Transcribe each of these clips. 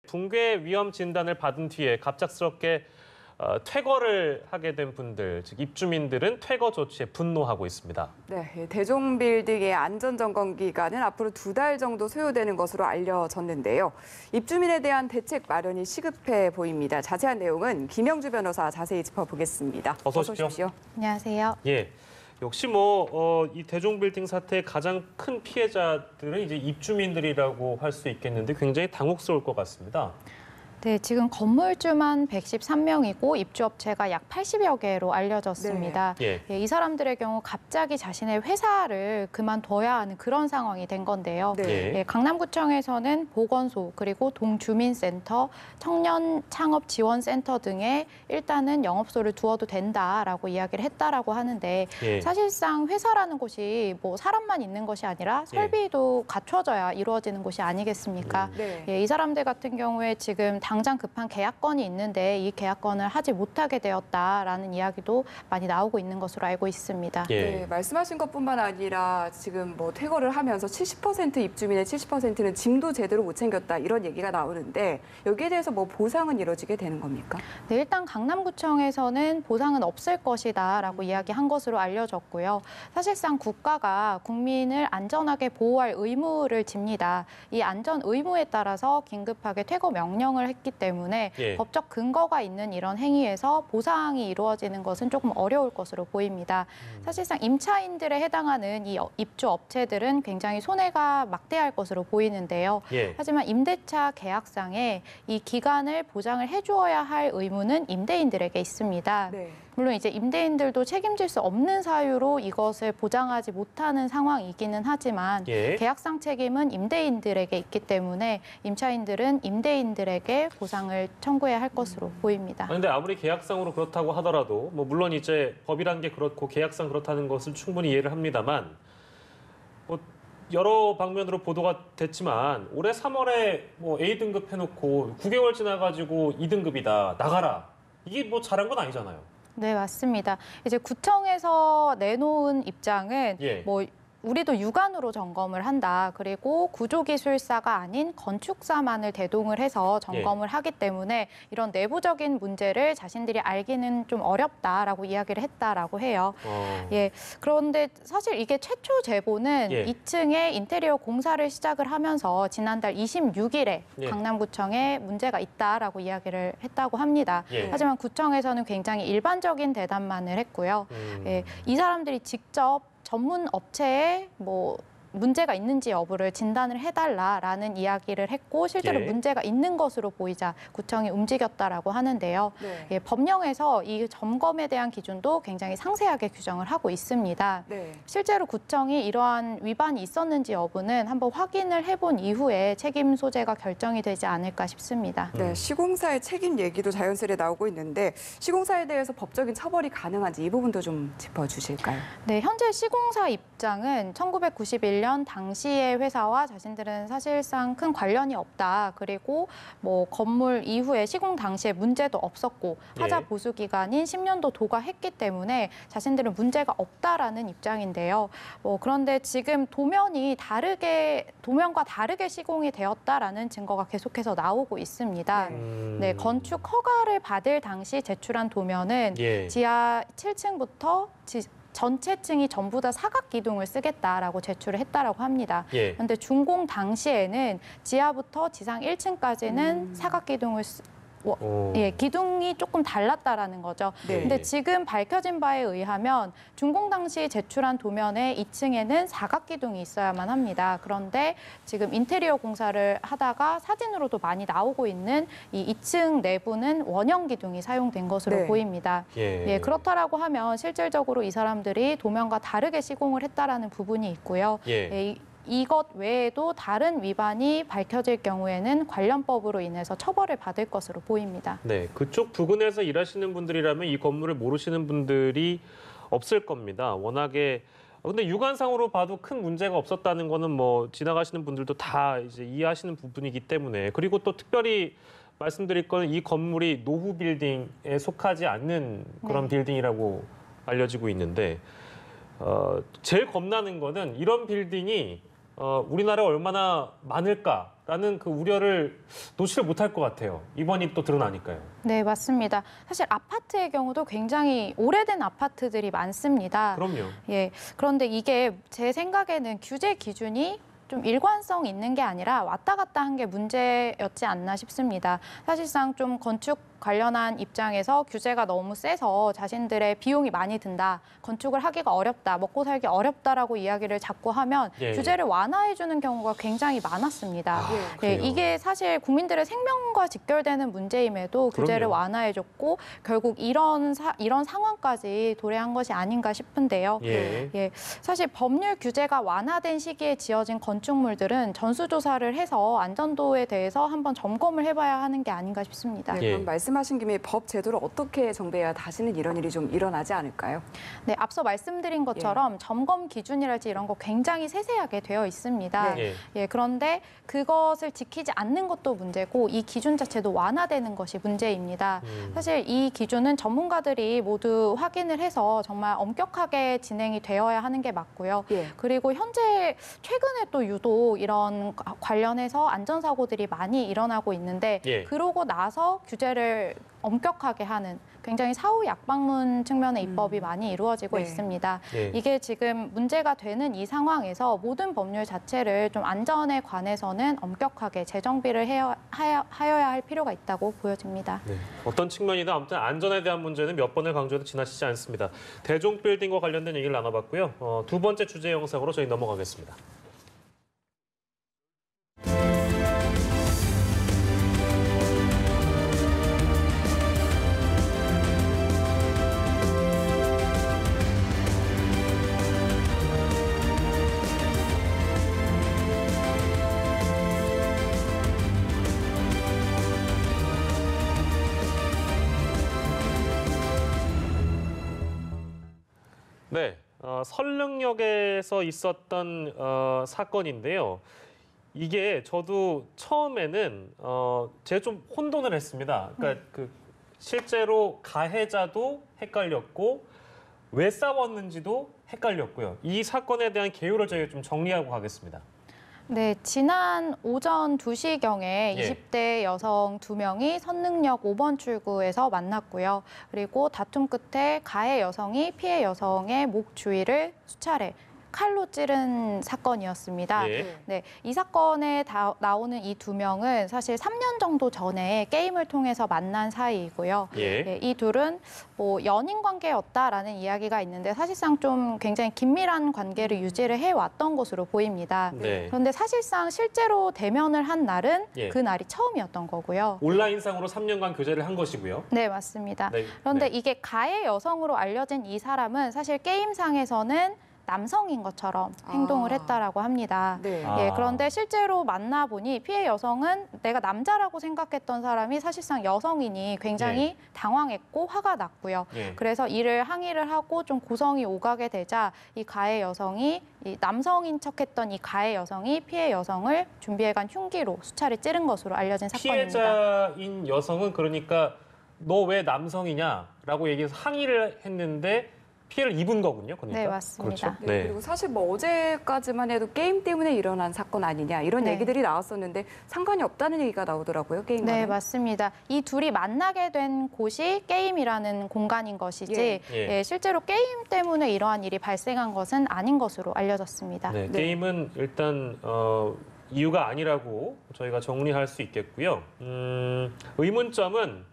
붕괴 위험 진단을 받은 뒤에 갑작스럽게 퇴거를 하게 된 분들, 즉 입주민들은 퇴거 조치에 분노하고 있습니다. 네, 대종빌딩의 안전점검 기간은 앞으로 2달 정도 소요되는 것으로 알려졌는데요. 입주민에 대한 대책 마련이 시급해 보입니다. 자세한 내용은 김영주 변호사 자세히 짚어보겠습니다. 어서 오십시오. 안녕하세요. 예. 역시 이 대종빌딩 사태의 가장 큰 피해자들은 이제 입주민들이라고 할 수 있겠는데 굉장히 당혹스러울 것 같습니다. 네, 지금 건물주만 113명이고 입주업체가 약 80여 개로 알려졌습니다. 네. 예, 이 사람들의 경우 갑자기 자신의 회사를 그만둬야 하는 그런 상황이 된 건데요. 네. 예, 강남구청에서는 보건소 그리고 동주민센터, 청년창업지원센터 등에 일단은 영업소를 두어도 된다라고 이야기를 했다라고 하는데 예. 사실상 회사라는 곳이 뭐 사람만 있는 것이 아니라 설비도 갖춰져야 이루어지는 곳이 아니겠습니까? 네. 예, 이 사람들 같은 경우에 지금 당장 급한 계약건이 있는데 이 계약건을 하지 못하게 되었다라는 이야기도 많이 나오고 있는 것으로 알고 있습니다. 예. 네, 말씀하신 것뿐만 아니라 지금 뭐 퇴거를 하면서 70% 입주민의 70%는 짐도 제대로 못 챙겼다 이런 얘기가 나오는데 여기에 대해서 뭐 보상은 이루어지게 되는 겁니까? 네, 일단 강남구청에서는 보상은 없을 것이다라고 이야기한 것으로 알려졌고요. 사실상 국가가 국민을 안전하게 보호할 의무를 집니다. 이 안전 의무에 따라서 긴급하게 퇴거 명령을 했기 때문에 법적 근거가 있는 이런 행위에서 보상이 이루어지는 것은 조금 어려울 것으로 보입니다. 사실상 임차인들에 해당하는 이 입주 업체들은 굉장히 손해가 막대할 것으로 보이는데요. 하지만 임대차 계약상에 이 기간을 보장을 해주어야 할 의무는 임대인들에게 있습니다. 네. 물론 이제 임대인들도 책임질 수 없는 사유로 이것을 보장하지 못하는 상황이기는 하지만 계약상 책임은 임대인들에게 있기 때문에 임차인들은 임대인들에게 보상을 청구해야 할 것으로 보입니다. 그런데 아무리 계약상으로 그렇다고 하더라도 뭐 물론 이제 법이란 게 그렇고 계약상 그렇다는 것은 충분히 이해를 합니다만 뭐 여러 방면으로 보도가 됐지만 올해 3월에 뭐 A등급 해놓고 9개월 지나가지고 2등급이다 나가라 이게 뭐 잘한 건 아니잖아요. 네, 맞습니다. 이제 구청에서 내놓은 입장은 뭐 우리도 육안으로 점검을 한다. 그리고 구조기술사가 아닌 건축사만을 대동을 해서 점검을 하기 때문에 이런 내부적인 문제를 자신들이 알기는 좀 어렵다라고 이야기를 했다라고 해요. 예, 그런데 사실 이게 최초 제보는 2층에 인테리어 공사를 시작을 하면서 지난달 26일에 강남구청에 문제가 있다라고 이야기를 했다고 합니다. 하지만 구청에서는 굉장히 일반적인 대답만을 했고요. 예, 이 사람들이 직접 전문 업체에 뭐 문제가 있는지 여부를 진단을 해달라라는 이야기를 했고 실제로 문제가 있는 것으로 보이자 구청이 움직였다라고 하는데요. 예, 법령에서 이 점검에 대한 기준도 굉장히 상세하게 규정을 하고 있습니다. 실제로 구청이 이러한 위반이 있었는지 여부는 한번 확인을 해본 이후에 책임 소재가 결정이 되지 않을까 싶습니다. 네, 시공사의 책임 얘기도 자연스레 나오고 있는데 시공사에 대해서 법적인 처벌이 가능한지 이 부분도 좀 짚어주실까요? 네, 현재 시공사 입장은 1991년 당시의 회사와 자신들은 사실상 큰 관련이 없다. 그리고 뭐 건물 이후에 시공 당시에 문제도 없었고 하자 보수 기간인 10년도 도과했기 때문에 자신들은 문제가 없다라는 입장인데요. 그런데 지금 도면과 다르게 시공이 되었다라는 증거가 계속해서 나오고 있습니다. 네, 건축 허가를 받을 당시 제출한 도면은 지하 7층부터 전체 층이 전부 다 사각 기둥을 쓰겠다라고 제출을 했다라고 합니다. 그런데 준공 당시에는 지하부터 지상 1층까지는 사각 기둥을 기둥이 조금 달랐다라는 거죠. 근데 지금 밝혀진 바에 의하면 준공 당시 제출한 도면에 2층에는 사각 기둥이 있어야만 합니다. 그런데 지금 인테리어 공사를 하다가 사진으로도 많이 나오고 있는 이 2층 내부는 원형 기둥이 사용된 것으로 보입니다. 그렇다라고 하면 실질적으로 이 사람들이 도면과 다르게 시공을 했다라는 부분이 있고요. 이것 외에도 다른 위반이 밝혀질 경우에는 관련법으로 인해서 처벌을 받을 것으로 보입니다. 네, 그쪽 부근에서 일하시는 분들이라면 이 건물을 모르시는 분들이 없을 겁니다. 워낙에 근데 육안상으로 봐도 큰 문제가 없었다는 거는 뭐 지나가시는 분들도 다 이제 이해하시는 부분이기 때문에 그리고 또 특별히 말씀드릴 거는 이 건물이 노후 빌딩에 속하지 않는 그런 빌딩이라고 알려지고 있는데 제일 겁나는 거는 이런 빌딩이 우리나라에 얼마나 많을까 라는 그 우려를 노출을 못할 것 같아요. 이번이 또 드러나니까요. 네, 맞습니다. 사실 아파트의 경우도 굉장히 오래된 아파트들이 많습니다. 그럼요. 예. 그런데 이게 제 생각에는 규제 기준이 좀 일관성 있는 게 아니라 왔다 갔다 한 게 문제였지 않나 싶습니다. 사실상 좀 건축 관련한 입장에서 규제가 너무 세서 자신들의 비용이 많이 든다, 건축을 하기가 어렵다, 먹고 살기 어렵다라고 이야기를 자꾸 하면 예, 규제를 완화해주는 경우가 굉장히 많았습니다. 아, 예, 그래요? 이게 사실 국민들의 생명과 직결되는 문제임에도 규제를 그럼요. 완화해줬고 결국 이런 상황까지 도래한 것이 아닌가 싶은데요. 예. 예, 사실 법률 규제가 완화된 시기에 지어진 건축물들은 전수조사를 해서 안전도에 대해서 한번 점검을 해봐야 하는 게 아닌가 싶습니다. 네, 예. 그럼 말씀하신 김에 법 제도를 어떻게 정비해야 다시는 이런 일이 좀 일어나지 않을까요? 네, 앞서 말씀드린 것처럼 점검 기준이랄지 이런 거 굉장히 세세하게 되어 있습니다. 네. 예. 예, 그런데 그것을 지키지 않는 것도 문제고 이 기준 자체도 완화되는 것이 문제입니다. 사실 이 기준은 전문가들이 모두 확인을 해서 정말 엄격하게 진행이 되어야 하는 게 맞고요. 예. 그리고 현재 최근에 또 유독 이런 관련해서 안전사고들이 많이 일어나고 있는데 예. 그러고 나서 규제를 엄격하게 하는 굉장히 사후 약방문 측면의 입법이 많이 이루어지고 네. 있습니다. 예. 이게 지금 문제가 되는 이 상황에서 모든 법률 자체를 좀 안전에 관해서는 엄격하게 재정비를 하여야 할 필요가 있다고 보여집니다. 네. 어떤 측면이든 아무튼 안전에 대한 문제는 몇 번을 강조해도 지나치지 않습니다. 대종 빌딩과 관련된 얘기를 나눠봤고요. 두 번째 주제 영상으로 저희 넘어가겠습니다. 네, 설릉역에서 있었던 사건인데요. 이게 저도 처음에는 제가 좀 혼돈을 했습니다. 그러니까 그 실제로 가해자도 헷갈렸고 왜 싸웠는지도 헷갈렸고요. 이 사건에 대한 개요를 저희가 좀 정리하고 가겠습니다. 네, 지난 오전 2시경에 예. 20대 여성 2명이 선릉역 5번 출구에서 만났고요. 그리고 다툼 끝에 가해 여성이 피해 여성의 목 주위를 수차례 칼로 찌른 사건이었습니다. 예. 네, 이 사건에 나오는 이 2명은 사실 3년 정도 전에 게임을 통해서 만난 사이이고요. 예. 예, 이 둘은 뭐 연인 관계였다라는 이야기가 있는데 사실상 좀 굉장히 긴밀한 관계를 유지를 해왔던 것으로 보입니다. 네. 그런데 사실상 실제로 대면을 한 날은 예. 그 날이 처음이었던 거고요. 온라인상으로 3년간 교제를 한 것이고요. 네, 맞습니다. 네. 그런데 네. 이게 가해 여성으로 알려진 이 사람은 사실 게임상에서는 남성인 것처럼 행동을 했다라고 합니다. 네. 아. 예, 그런데 실제로 만나보니 피해 여성은 내가 남자라고 생각했던 사람이 사실상 여성이니 굉장히 당황했고 화가 났고요. 예. 그래서 이를 항의를 하고 좀 고성이 오가게 되자 이 가해 여성이 이 남성인 척했던 이 가해 여성이 피해 여성을 준비해간 흉기로 수차례 찌른 것으로 알려진 사건입니다. 피해자인 여성은 그러니까 너 왜 남성이냐라고 얘기해서 항의를 했는데 피해를 입은 거군요. 그러니까. 네, 맞습니다. 그렇죠. 네, 그리고 사실 뭐 어제까지만 해도 게임 때문에 일어난 사건 아니냐 이런 네. 얘기들이 나왔었는데 상관이 없다는 얘기가 나오더라고요. 게임과는. 네, 맞습니다. 이 둘이 만나게 된 곳이 게임이라는 공간인 것이지 예. 예, 실제로 게임 때문에 이러한 일이 발생한 것은 아닌 것으로 알려졌습니다. 네, 네. 게임은 일단 이유가 아니라고 저희가 정리할 수 있겠고요. 의문점은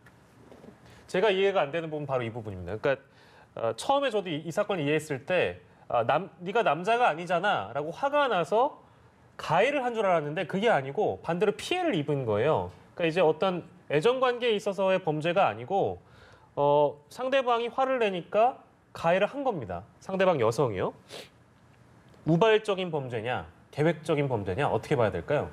제가 이해가 안 되는 부분 바로 이 부분입니다. 그러니까 처음에 저도 이 사건을 이해했을 때 네가 남자가 아니잖아라고 화가 나서 가해를 한 줄 알았는데 그게 아니고 반대로 피해를 입은 거예요. 그러니까 이제 어떤 애정 관계에 있어서의 범죄가 아니고 상대방이 화를 내니까 가해를 한 겁니다. 상대방 여성이요. 우발적인 범죄냐, 계획적인 범죄냐 어떻게 봐야 될까요?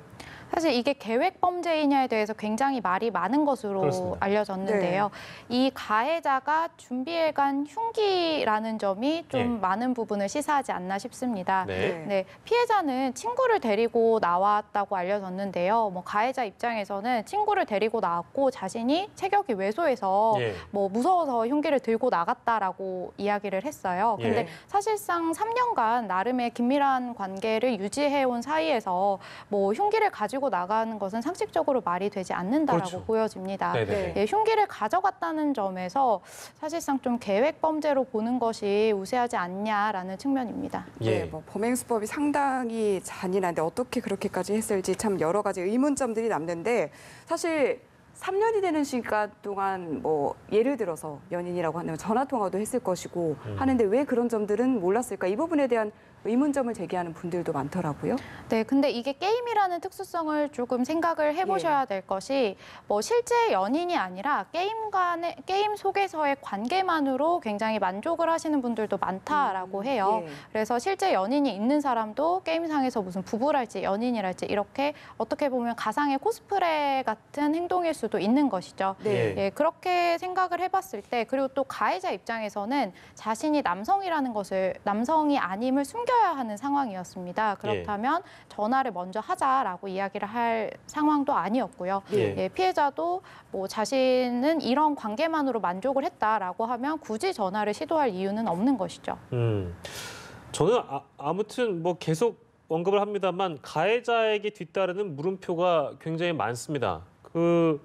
사실 이게 계획 범죄이냐에 대해서 굉장히 말이 많은 것으로 그렇습니다. 알려졌는데요. 이 가해자가 준비해간 흉기라는 점이 좀 예. 많은 부분을 시사하지 않나 싶습니다. 네. 네, 피해자는 친구를 데리고 나왔다고 알려졌는데요. 뭐 가해자 입장에서는 친구를 데리고 나왔고 자신이 체격이 왜소해서 예. 뭐 무서워서 흉기를 들고 나갔다라고 이야기를 했어요. 근데 예. 사실상 3년간 나름의 긴밀한 관계를 유지해온 사이에서 뭐 흉기를 가지고 가지고 나가는 것은 상식적으로 말이 되지 않는다라고 그렇죠. 보여집니다. 네네. 예, 흉기를 가져갔다는 점에서 사실상 좀 계획 범죄로 보는 것이 우세하지 않냐라는 측면입니다. 네, 뭐 범행 수법이 상당히 잔인한데 어떻게 그렇게까지 했을지 참 여러 가지 의문점들이 남는데 사실 3년이 되는 시간 동안 뭐 예를 들어서 연인이라고 하면 전화 통화도 했을 것이고 하는데 왜 그런 점들은 몰랐을까? 이 부분에 대한 의문점을 제기하는 분들도 많더라고요. 네, 근데 이게 게임이라는 특수성을 조금 생각을 해보셔야 될 것이 뭐 실제 연인이 아니라 게임 속에서의 관계만으로 굉장히 만족을 하시는 분들도 많다라고 해요. 그래서 실제 연인이 있는 사람도 게임상에서 무슨 부부랄지 연인이랄지 이렇게 어떻게 보면 가상의 코스프레 같은 행동일 수도 있는 것이죠. 예, 그렇게 생각을 해봤을 때 그리고 또 가해자 입장에서는 자신이 남성이 아님을 숨겨야 하는 상황이었습니다. 그렇다면 전화를 먼저 하자라고 이야기를 할 상황도 아니었고요. 예, 피해자도 뭐 자신은 이런 관계만으로 만족을 했다라고 하면 굳이 전화를 시도할 이유는 없는 것이죠. 저는 아무튼 뭐 계속 언급을 합니다만 가해자에게 뒤따르는 물음표가 굉장히 많습니다. 그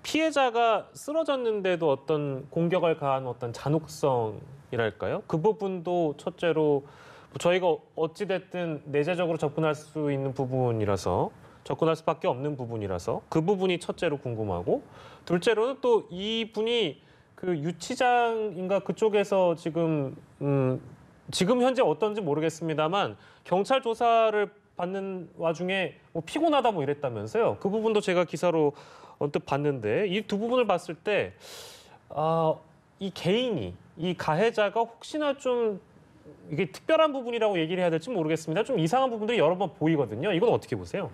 피해자가 쓰러졌는데도 어떤 공격을 가한 어떤 잔혹성이랄까요? 그 부분도 첫째로 저희가 어찌됐든 내재적으로 접근할 수 있는 부분이라서 접근할 수밖에 없는 부분이라서 그 부분이 첫째로 궁금하고 둘째로는 또 이분이 그 유치장인가 그쪽에서 지금 현재 어떤지 모르겠습니다만 경찰 조사를 받는 와중에 뭐 피곤하다 뭐 이랬다면서요. 그 부분도 제가 기사로 언뜻 봤는데 이 두 부분을 봤을 때 이 개인이 이 가해자가 혹시나 좀 이게 특별한 부분이라고 얘기를 해야 될지 모르겠습니다. 좀 이상한 부분들이 여러 번 보이거든요. 이건 어떻게 보세요?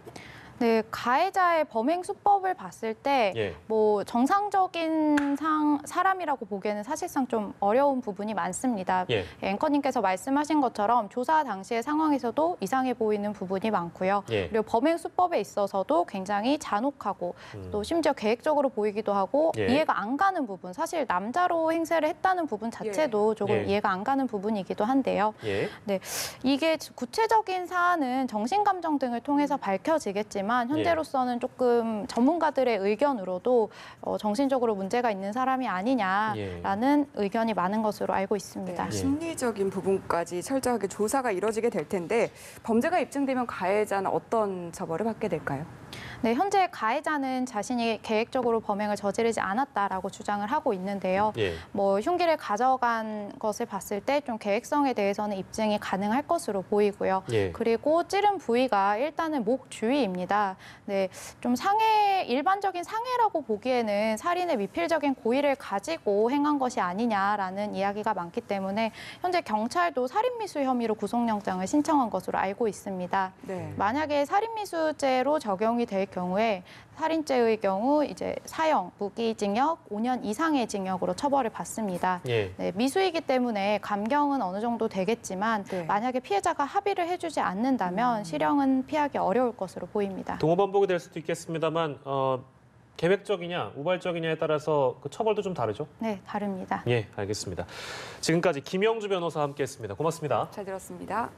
네, 가해자의 범행 수법을 봤을 때 뭐 정상적인 사람이라고 보기에는 사실상 좀 어려운 부분이 많습니다. 앵커님께서 말씀하신 것처럼 조사 당시의 상황에서도 이상해 보이는 부분이 많고요. 그리고 범행 수법에 있어서도 굉장히 잔혹하고 또 심지어 계획적으로 보이기도 하고 이해가 안 가는 부분, 사실 남자로 행세를 했다는 부분 자체도 조금 이해가 안 가는 부분이기도 한데요. 네, 이게 구체적인 사안은 정신감정 등을 통해서 밝혀지겠지만 현재로서는 조금 전문가들의 의견으로도 정신적으로 문제가 있는 사람이 아니냐라는 의견이 많은 것으로 알고 있습니다. 심리적인 부분까지 철저하게 조사가 이뤄지게 될 텐데 범죄가 입증되면 가해자는 어떤 처벌을 받게 될까요? 네, 현재 가해자는 자신이 계획적으로 범행을 저지르지 않았다라고 주장을 하고 있는데요. 뭐 흉기를 가져간 것을 봤을 때 좀 계획성에 대해서는 입증이 가능할 것으로 보이고요. 그리고 찌른 부위가 일단은 목 주위입니다. 네, 좀 일반적인 상해라고 보기에는 살인의 미필적인 고의를 가지고 행한 것이 아니냐라는 이야기가 많기 때문에 현재 경찰도 살인미수 혐의로 구속영장을 신청한 것으로 알고 있습니다. 만약에 살인미수죄로 적용이 될 경우에 살인죄의 경우 이제 사형, 무기징역, 5년 이상의 징역으로 처벌을 받습니다. 네, 미수이기 때문에 감경은 어느 정도 되겠지만 만약에 피해자가 합의를 해주지 않는다면 실형은 피하기 어려울 것으로 보입니다. 동호반복이 될 수도 있겠습니다만 계획적이냐 우발적이냐에 따라서 그 처벌도 좀 다르죠? 네, 다릅니다. 알겠습니다. 지금까지 김영주 변호사와 함께했습니다. 고맙습니다. 잘 들었습니다.